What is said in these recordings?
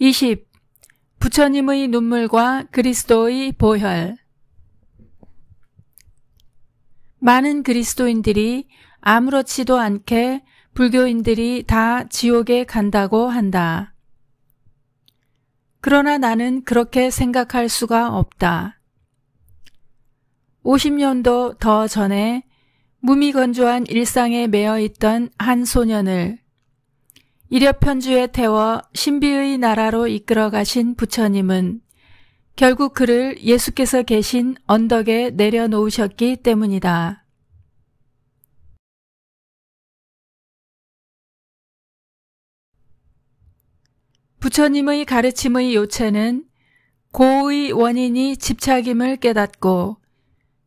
20. 부처님의 눈물과 그리스도의 보혈. 많은 그리스도인들이 아무렇지도 않게 불교인들이 다 지옥에 간다고 한다. 그러나 나는 그렇게 생각할 수가 없다. 50년도 더 전에 무미건조한 일상에 매여 있던 한 소년을 일엽편주에 태워 신비의 나라로 이끌어 가신 부처님은 결국 그를 예수께서 계신 언덕에 내려놓으셨기 때문이다. 부처님의 가르침의 요체는 고의 원인이 집착임을 깨닫고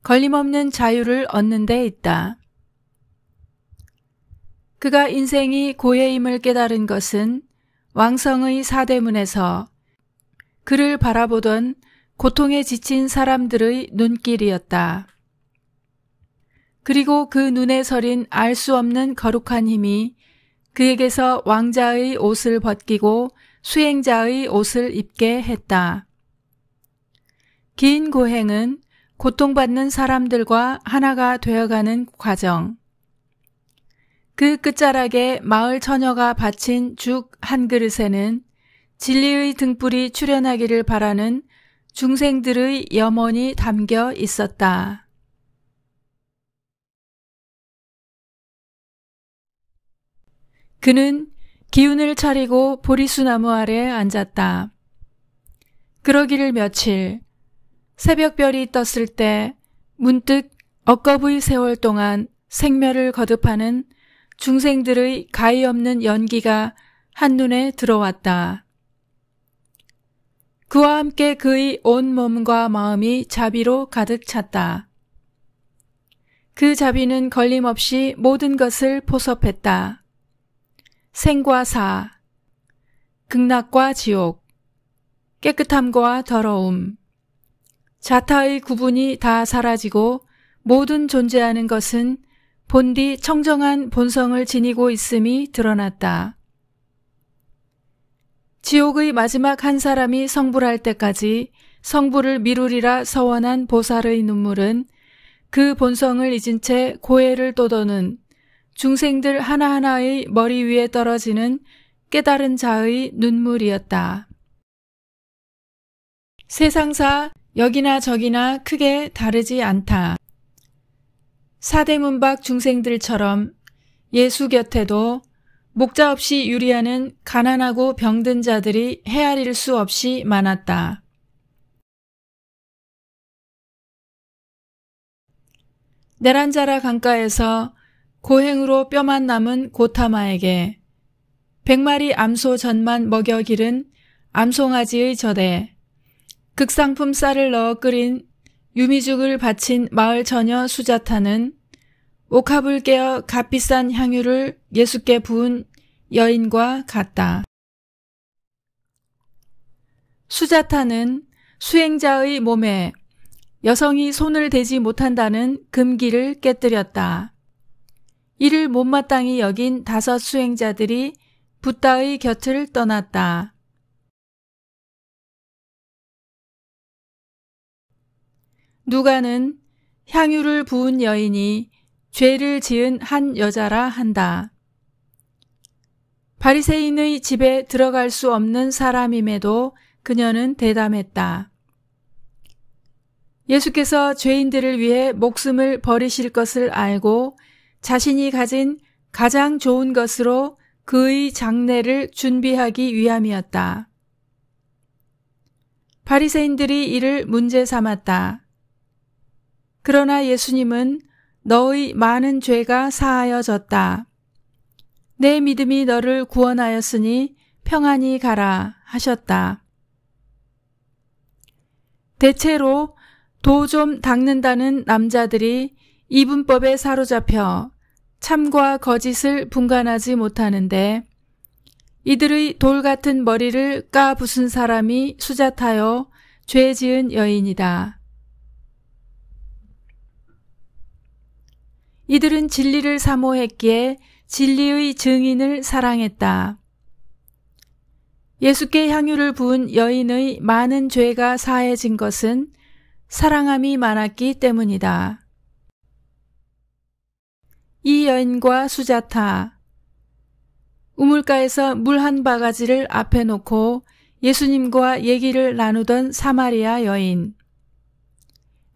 걸림없는 자유를 얻는 데 있다. 그가 인생이 고해임을 깨달은 것은 왕성의 사대문에서 그를 바라보던 고통에 지친 사람들의 눈길이었다. 그리고 그 눈에 서린 알 수 없는 거룩한 힘이 그에게서 왕자의 옷을 벗기고 수행자의 옷을 입게 했다. 긴 고행은 고통받는 사람들과 하나가 되어가는 과정. 그 끝자락에 마을 처녀가 바친 죽 한 그릇에는 진리의 등불이 출현하기를 바라는 중생들의 염원이 담겨 있었다. 그는 기운을 차리고 보리수나무 아래 앉았다. 그러기를 며칠, 새벽별이 떴을 때 문득 억겁의 세월 동안 생멸을 거듭하는 중생들의 가히 없는 연기가 한눈에 들어왔다. 그와 함께 그의 온 몸과 마음이 자비로 가득 찼다. 그 자비는 걸림없이 모든 것을 포섭했다. 생과 사, 극락과 지옥, 깨끗함과 더러움, 자타의 구분이 다 사라지고 모든 존재하는 것은 본디 청정한 본성을 지니고 있음이 드러났다. 지옥의 마지막 한 사람이 성불할 때까지 성불을 미루리라 서원한 보살의 눈물은 그 본성을 잊은 채 고해를 떠도는 중생들 하나하나의 머리 위에 떨어지는 깨달은 자의 눈물이었다. 세상사 여기나 저기나 크게 다르지 않다. 사대문 밖 중생들처럼 예수 곁에도 목자 없이 유리하는 가난하고 병든 자들이 헤아릴 수 없이 많았다. 네란자라 강가에서 고행으로 뼈만 남은 고타마에게 100마리 암소 전만 먹여 기른 암송아지의 젖에 극상품 쌀을 넣어 끓인 유미죽을 바친 마을 처녀 수자타는 옥합을 깨어 값비싼 향유를 예수께 부은 여인과 같다. 수자타는 수행자의 몸에 여성이 손을 대지 못한다는 금기를 깨뜨렸다. 이를 못마땅히 여긴 5 수행자들이 붓다의 곁을 떠났다. 누가는 향유를 부은 여인이 죄를 지은 한 여자라 한다. 바리새인의 집에 들어갈 수 없는 사람임에도 그녀는 대담했다. 예수께서 죄인들을 위해 목숨을 버리실 것을 알고 자신이 가진 가장 좋은 것으로 그의 장례를 준비하기 위함이었다. 바리새인들이 이를 문제 삼았다. 그러나 예수님은 너의 많은 죄가 사하여졌다. 내 믿음이 너를 구원하였으니 평안히 가라 하셨다. 대체로 도 좀 닦는다는 남자들이 이분법에 사로잡혀 참과 거짓을 분간하지 못하는데 이들의 돌 같은 머리를 까 부순 사람이 수자타요 죄 지은 여인이다. 이들은 진리를 사모했기에 진리의 증인을 사랑했다. 예수께 향유를 부은 여인의 많은 죄가 사해진 것은 사랑함이 많았기 때문이다. 이 여인과 수자타, 우물가에서 물 한 바가지를 앞에 놓고 예수님과 얘기를 나누던 사마리아 여인,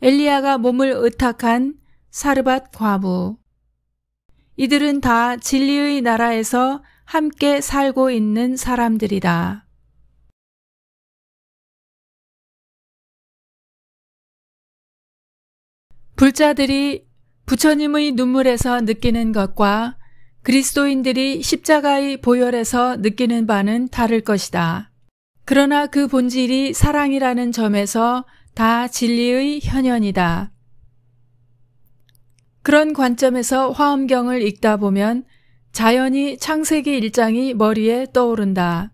엘리야가 몸을 의탁한 사르밧 과부, 이들은 다 진리의 나라에서 함께 살고 있는 사람들이다. 불자들이 부처님의 눈물에서 느끼는 것과 그리스도인들이 십자가의 보혈에서 느끼는 바는 다를 것이다. 그러나 그 본질이 사랑이라는 점에서 다 진리의 현현이다. 그런 관점에서 화엄경을 읽다 보면 자연히 창세기 1장이 머리에 떠오른다.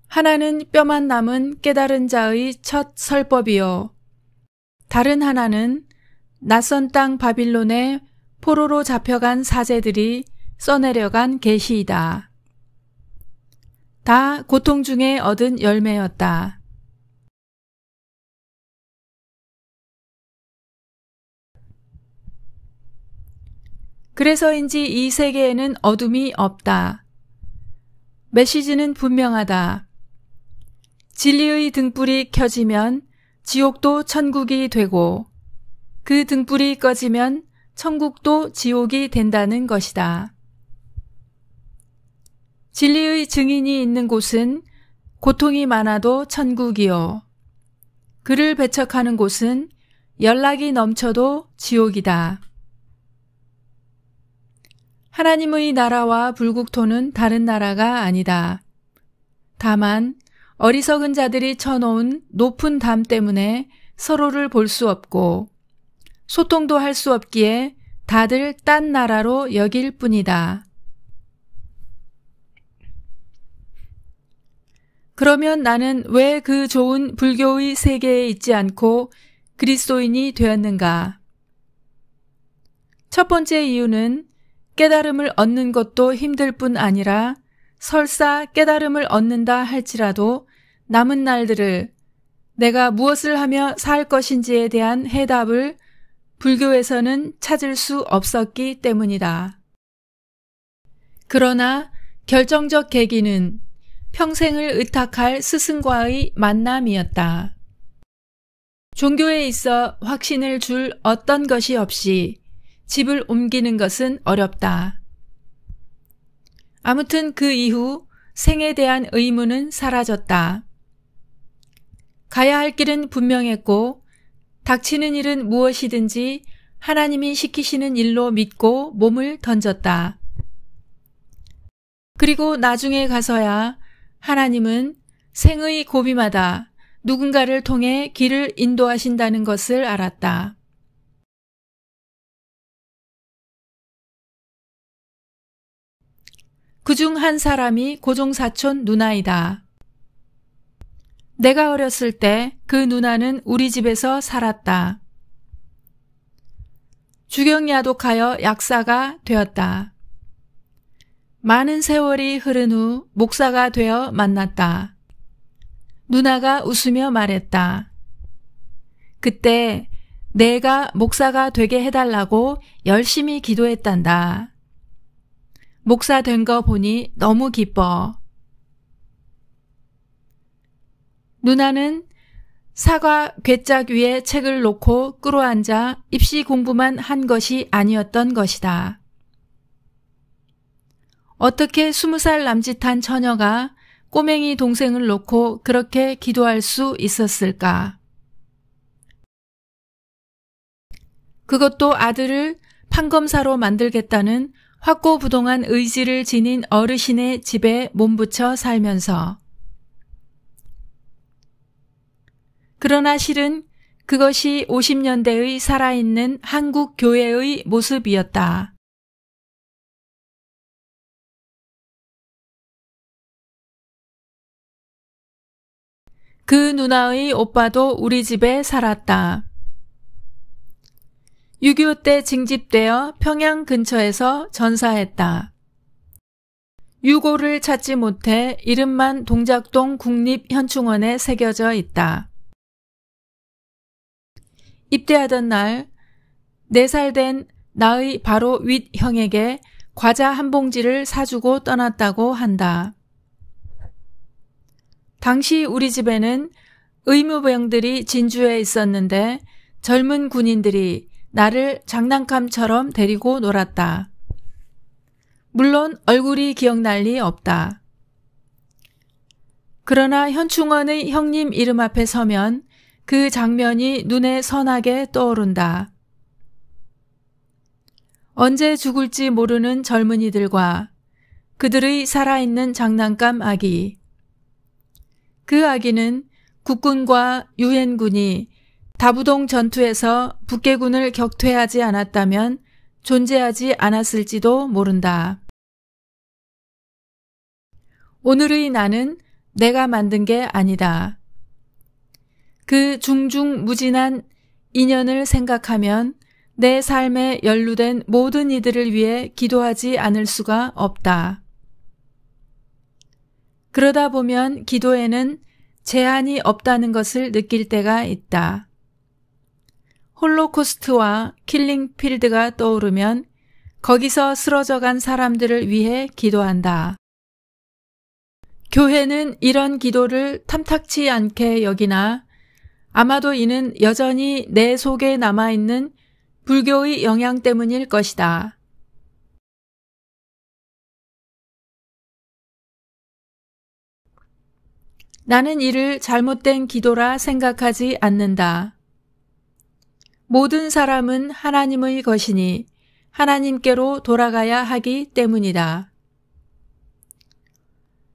하나는 뼈만 남은 깨달은 자의 첫 설법이요. 다른 하나는 낯선 땅 바빌론에 포로로 잡혀간 사제들이 써내려간 계시이다. 다 고통 중에 얻은 열매였다. 그래서인지 이 세계에는 어둠이 없다. 메시지는 분명하다. 진리의 등불이 켜지면 지옥도 천국이 되고 그 등불이 꺼지면 천국도 지옥이 된다는 것이다. 진리의 증인이 있는 곳은 고통이 많아도 천국이요. 그를 배척하는 곳은 연락이 넘쳐도 지옥이다. 하나님의 나라와 불국토는 다른 나라가 아니다. 다만 어리석은 자들이 쳐놓은 높은 담 때문에 서로를 볼 수 없고 소통도 할 수 없기에 다들 딴 나라로 여길 뿐이다. 그러면 나는 왜 그 좋은 불교의 세계에 있지 않고 그리스도인이 되었는가? 첫 번째 이유는 깨달음을 얻는 것도 힘들 뿐 아니라 설사 깨달음을 얻는다 할지라도 남은 날들을 내가 무엇을 하며 살 것인지에 대한 해답을 불교에서는 찾을 수 없었기 때문이다. 그러나 결정적 계기는 평생을 의탁할 스승과의 만남이었다. 종교에 있어 확신을 줄 어떤 것이 없이 집을 옮기는 것은 어렵다. 아무튼 그 이후 생에 대한 의무는 사라졌다. 가야 할 길은 분명했고 닥치는 일은 무엇이든지 하나님이 시키시는 일로 믿고 몸을 던졌다. 그리고 나중에 가서야 하나님은 생의 고비마다 누군가를 통해 길을 인도하신다는 것을 알았다. 그중 한 사람이 고종사촌 누나이다. 내가 어렸을 때 그 누나는 우리 집에서 살았다. 주경야독하여 약사가 되었다. 많은 세월이 흐른 후 목사가 되어 만났다. 누나가 웃으며 말했다. 그때 내가 목사가 되게 해달라고 열심히 기도했단다. 목사 된 거 보니 너무 기뻐. 누나는 사과 괴짝 위에 책을 놓고 끌어앉아 입시 공부만 한 것이 아니었던 것이다. 어떻게 20살 남짓한 처녀가 꼬맹이 동생을 놓고 그렇게 기도할 수 있었을까? 그것도 아들을 판검사로 만들겠다는 확고부동한 의지를 지닌 어르신의 집에 몸붙여 살면서. 그러나 실은 그것이 50년대의 살아있는 한국 교회의 모습이었다. 그 누나의 오빠도 우리 집에 살았다. 6.25 때 징집되어 평양 근처에서 전사했다. 유고를 찾지 못해 이름만 동작동 국립현충원에 새겨져 있다. 입대하던 날 4살 된 나의 바로 윗 형에게 과자 한 봉지를 사주고 떠났다고 한다. 당시 우리 집에는 의무병들이 진주에 있었는데 젊은 군인들이 나를 장난감처럼 데리고 놀았다. 물론 얼굴이 기억날 리 없다. 그러나 현충원의 형님 이름 앞에 서면 그 장면이 눈에 선하게 떠오른다. 언제 죽을지 모르는 젊은이들과 그들의 살아있는 장난감 아기. 그 아기는 국군과 유엔군이 다부동 전투에서 북계군을 격퇴하지 않았다면 존재하지 않았을지도 모른다. 오늘의 나는 내가 만든 게 아니다. 그 중중무진한 인연을 생각하면 내 삶에 연루된 모든 이들을 위해 기도하지 않을 수가 없다. 그러다 보면 기도에는 제한이 없다는 것을 느낄 때가 있다. 홀로코스트와 킬링필드가 떠오르면 거기서 쓰러져간 사람들을 위해 기도한다. 교회는 이런 기도를 탐탁치 않게 여기나 아마도 이는 여전히 내 속에 남아있는 불교의 영향 때문일 것이다. 나는 이를 잘못된 기도라 생각하지 않는다. 모든 사람은 하나님의 것이니 하나님께로 돌아가야 하기 때문이다.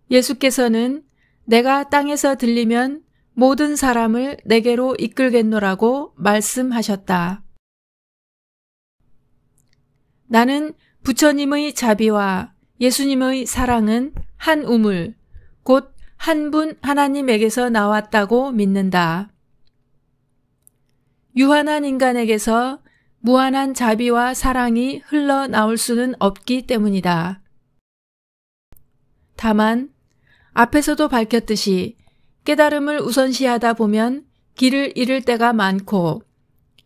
예수께서는 내가 땅에서 들리면 모든 사람을 내게로 이끌겠노라고 말씀하셨다. 나는 부처님의 자비와 예수님의 사랑은 한 우물, 곧 한 분 하나님에게서 나왔다고 믿는다. 유한한 인간에게서 무한한 자비와 사랑이 흘러나올 수는 없기 때문이다. 다만 앞에서도 밝혔듯이 깨달음을 우선시하다 보면 길을 잃을 때가 많고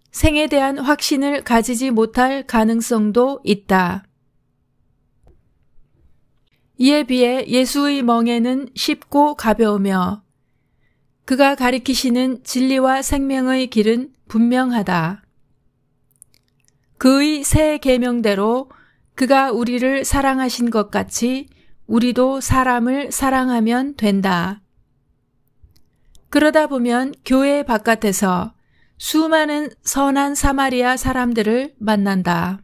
생에 대한 확신을 가지지 못할 가능성도 있다. 이에 비해 예수의 멍에는 쉽고 가벼우며 그가 가리키시는 진리와 생명의 길은 분명하다. 그의 새 계명대로 그가 우리를 사랑하신 것 같이 우리도 사람을 사랑하면 된다. 그러다 보면 교회 바깥에서 수많은 선한 사마리아 사람들을 만난다.